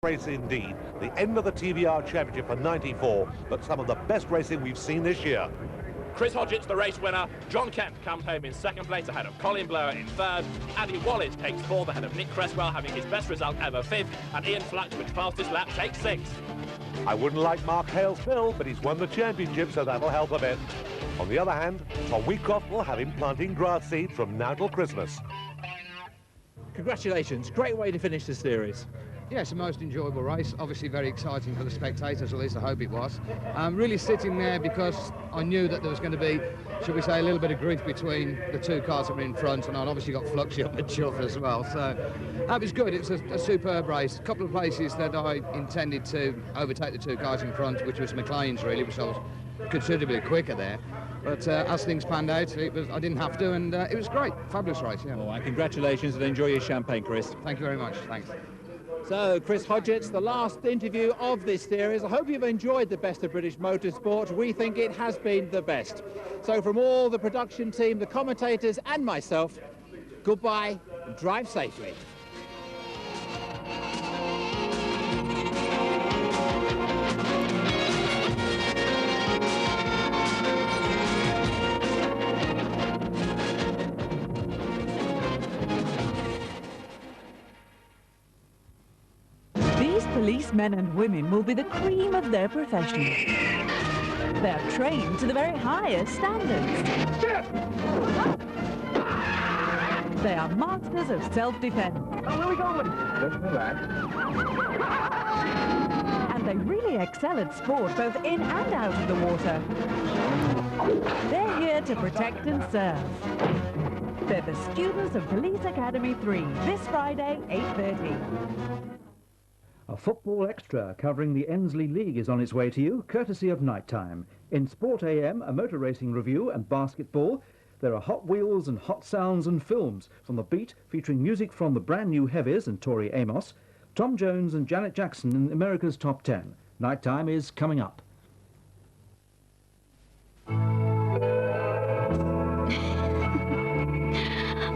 Race indeed. The end of the TVR Championship for '94, but some of the best racing we've seen this year. Chris Hodgett's the race winner. John Kemp comes home in second place ahead of Colin Blower in third. Andy Wallis takes fourth ahead of Nick Cresswell, having his best result ever fifth. And Ian Flaxman's fastest lap takes sixth. I wouldn't like Mark Hale's Phil, but he's won the championship, so that'll help a bit. On the other hand, Tom Wheatcroft will have him planting grass seed from now till Christmas. Congratulations, great way to finish the series. Yeah, it's a most enjoyable race, obviously very exciting for the spectators, at least I hope it was. Really sitting there because I knew that there was going to be, should we say, a little bit of grief between the two cars that were in front, and I'd obviously got Fluxy on the chuff as well, so that was good. It was a superb race. A couple of places that I intended to overtake the two cars in front, which was McLean's really, which I was considerably quicker there. But as things panned out, I didn't have to, and it was great. Fabulous race, yeah. Oh, and congratulations, and enjoy your champagne, Chris. Thank you very much, thanks. So, Chris Hodgett's the last interview of this series. I hope you've enjoyed the best of British motorsport. We think it has been the best. So from all the production team, the commentators and myself, goodbye and drive safely. Policemen and women will be the cream of their profession. They are trained to the very highest standards. They are masters of self-defense. Oh, where are we going? Just relax. And they really excel at sport, both in and out of the water. They're here to protect and serve. They're the students of Police Academy 3, this Friday, 8:30. A football extra covering the Endsleigh League is on its way to you, courtesy of Nighttime. In Sport AM, a motor racing review and basketball, there are Hot Wheels and Hot Sounds and films from The Beat, featuring music from the brand new Heavies and Tori Amos, Tom Jones and Janet Jackson in America's Top 10. Nighttime is coming up.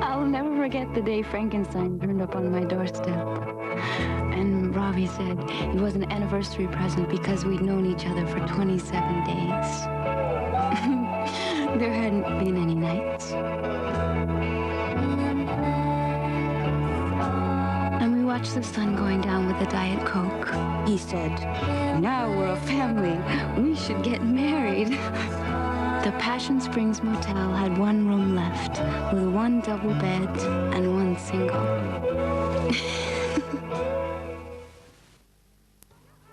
I'll never forget the day Frankenstein turned up on my doorstep. And Robbie said it was an anniversary present because we'd known each other for 27 days. There hadn't been any nights. And we watched the sun going down with a Diet Coke. He said, "Now we're a family. We should get married." The Passion Springs Motel had one room left, with one double bed and one single.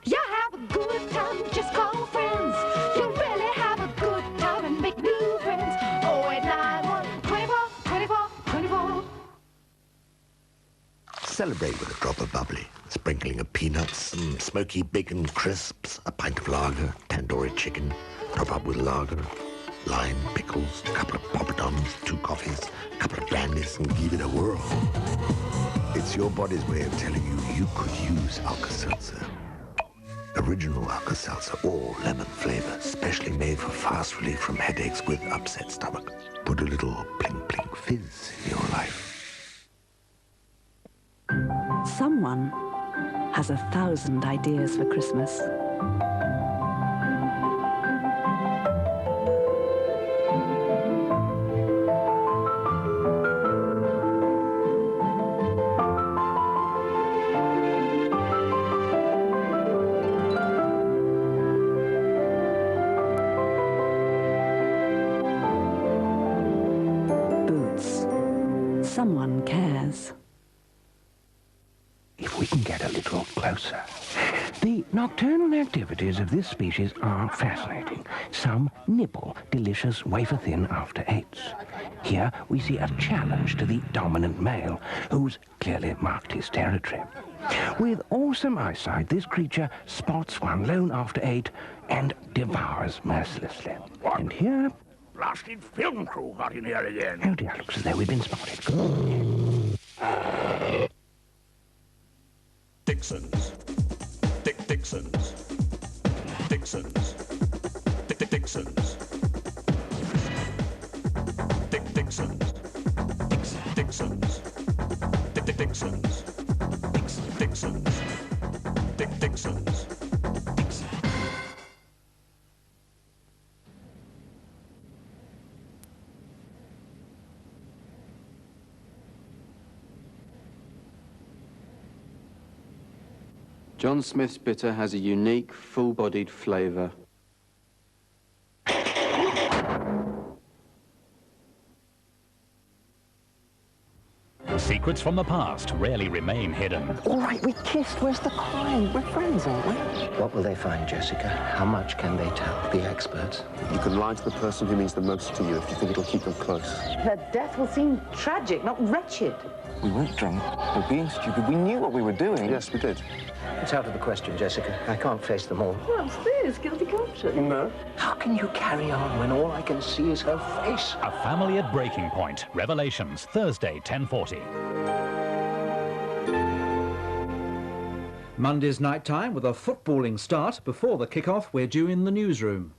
You have a good time, just call friends. You really have a good time and make new friends. 0891 24 24 24. Celebrate with a drop of bubbly, sprinkling of peanuts, some smoky bacon crisps, a pint of lager, tandoori chicken, top up with lager, lime, pickles, a couple of poppadoms, 2 coffees, a couple of brandies, and give it a whirl. It's your body's way of telling you you could use Alka-Seltzer. Original Alka-Seltzer, all lemon flavor, specially made for fast relief from headaches with upset stomach. Put a little pling-pling fizz in your life. Someone has 1,000 ideas for Christmas. Someone cares. If we can get a little closer. The nocturnal activities of this species are fascinating. Some nibble delicious wafer-thin after 8s. Here we see a challenge to the dominant male, who's clearly marked his territory. With awesome eyesight, this creature spots one lone after 8 and devours mercilessly. And here... Blasted film crew got in here again. Oh dear, looks as though we've been spotted. Dixons. Dixons. Dixons. Dixons. Dixons. Dixons. Dixons. Dixons. John Smith's bitter has a unique, full-bodied flavour. Secrets from the past rarely remain hidden. All right, we kissed. Where's the crime? We're friends, aren't we? What will they find, Jessica? How much can they tell the experts? You can lie to the person who means the most to you if you think it'll keep them close. Their death will seem tragic, not wretched. We weren't drunk or being stupid. We knew what we were doing. Yes, we did. It's out of the question, Jessica. I can't face them all. What's this? Guilty conscience? No. How can you carry on when all I can see is her face? A Family at Breaking Point. Revelations, Thursday, 10:40. Monday's night time with a footballing start. Before the kick-off, we're due in the newsroom.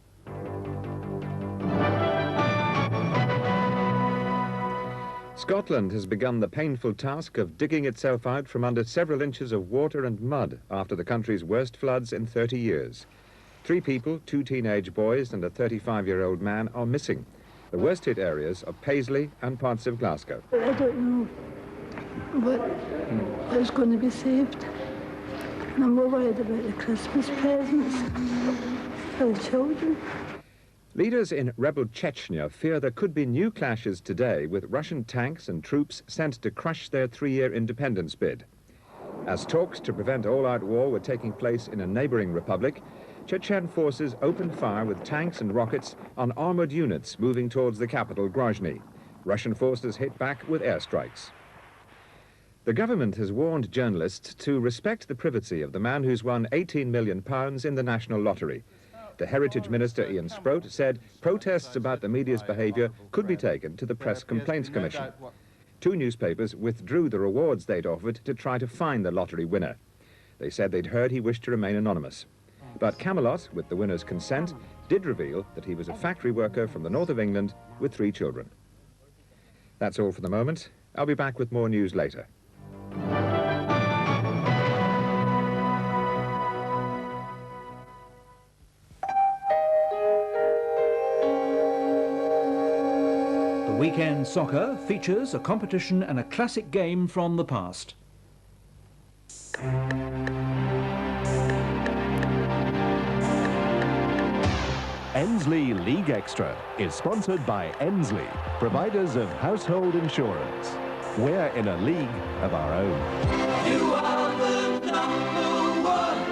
Scotland has begun the painful task of digging itself out from under several inches of water and mud after the country's worst floods in 30 years. 3 people, 2 teenage boys and a 35-year-old man are missing. The worst hit areas are Paisley and parts of Glasgow. I don't know what is going to be saved. And I'm more worried about the Christmas presents for the children. Leaders in rebel Chechnya fear there could be new clashes today with Russian tanks and troops sent to crush their 3-year independence bid. As talks to prevent all-out war were taking place in a neighbouring republic, Chechyen forces opened fire with tanks and rockets on armoured units moving towards the capital, Grozny. Russian forces hit back with airstrikes. The government has warned journalists to respect the privacy of the man who's won £18 million in the National Lottery. The Heritage Minister, Ian Sproat, said protests about the media's behaviour could be taken to the Press Complaints Commission. 2 newspapers withdrew the rewards they'd offered to try to find the lottery winner. They said they'd heard he wished to remain anonymous. But Camelot, with the winner's consent, did reveal that he was a factory worker from the north of England with 3 children. That's all for the moment. I'll be back with more news later. Weekend Soccer features a competition and a classic game from the past. Endsleigh League Extra is sponsored by Endsleigh, providers of household insurance. We're in a league of our own. You are the number one.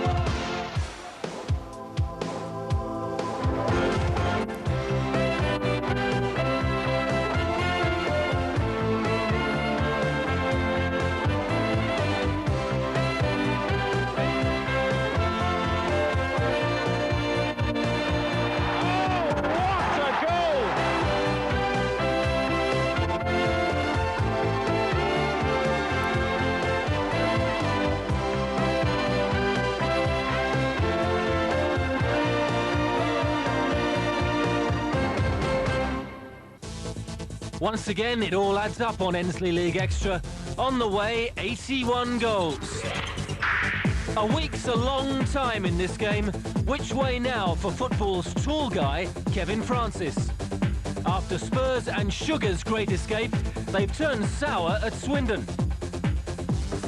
Once again, it all adds up on Endsleigh League Extra. On the way, 81 goals. A week's a long time in this game. Which way now for football's tall guy, Kevin Francis? After Spurs and Sugar's great escape, they've turned sour at Swindon.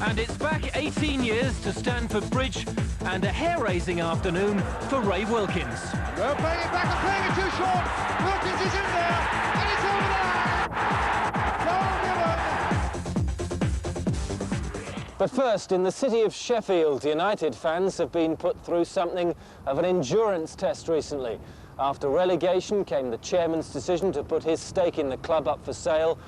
And it's back 18 years to Stamford Bridge and a hair-raising afternoon for Ray Wilkins. They're playing it back and playing it too short. Wilkins is in there, and it's over there. But first, in the city of Sheffield, United fans have been put through something of an endurance test recently. After relegation came the chairman's decision to put his stake in the club up for sale.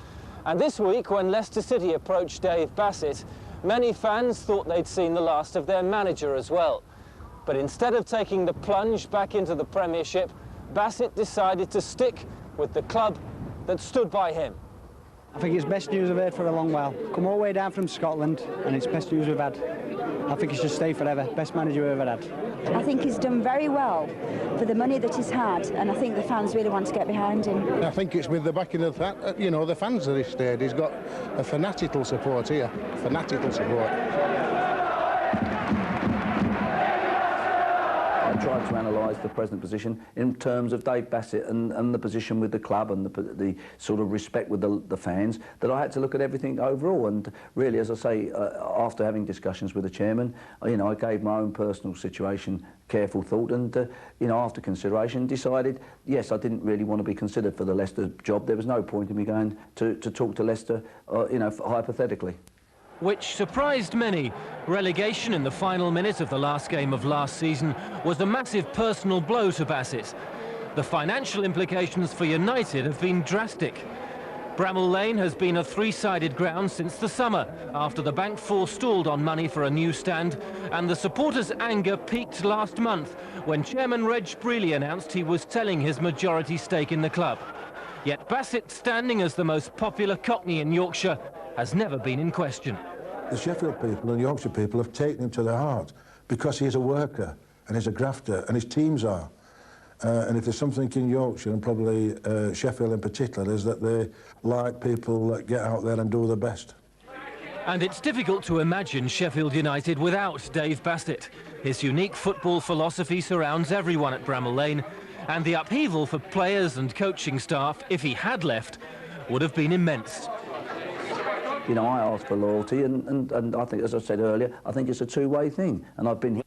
And this week, when Leicester City approached Dave Bassett, many fans thought they'd seen the last of their manager as well. But instead of taking the plunge back into the Premiership, Bassett decided to stick with the club that stood by him. I think it's best news I've heard for a long while. Come all the way down from Scotland, and it's best news we've had. I think he should stay forever. Best manager we've ever had. I think he's done very well for the money that he's had, and I think the fans really want to get behind him. I think it's with the backing of the fans at this stage. He's got a fanatical support here. Fanatical support. I tried to analyse the present position in terms of Dave Bassett and the position with the club and the sort of respect with the fans, that I had to look at everything overall. And really, as I say, after having discussions with the chairman, you know, I gave my own personal situation careful thought and, you know, after consideration decided, yes, I didn't really want to be considered for the Leicester job. There was no point in me going to talk to Leicester, you know, hypothetically. Which surprised many. Relegation in the final minute of the last game of last season was a massive personal blow to Bassett. The financial implications for United have been drastic. Bramall Lane has been a three-sided ground since the summer, after the bank forestalled on money for a new stand, and the supporters' anger peaked last month when Chairman Reg Brealey announced he was selling his majority stake in the club. Yet Bassett's standing as the most popular Cockney in Yorkshire has never been in question. The Sheffield people and Yorkshire people have taken him to their heart because he's a worker and he's a grafter, and his teams are. And if there's something in Yorkshire, and probably Sheffield in particular, is that they like people that get out there and do their best. And it's difficult to imagine Sheffield United without Dave Bassett. His unique football philosophy surrounds everyone at Bramall Lane, and the upheaval for players and coaching staff, if he had left, would have been immense. You know, I ask for loyalty, and I think, as I said earlier, I think it's a two-way thing. And I've been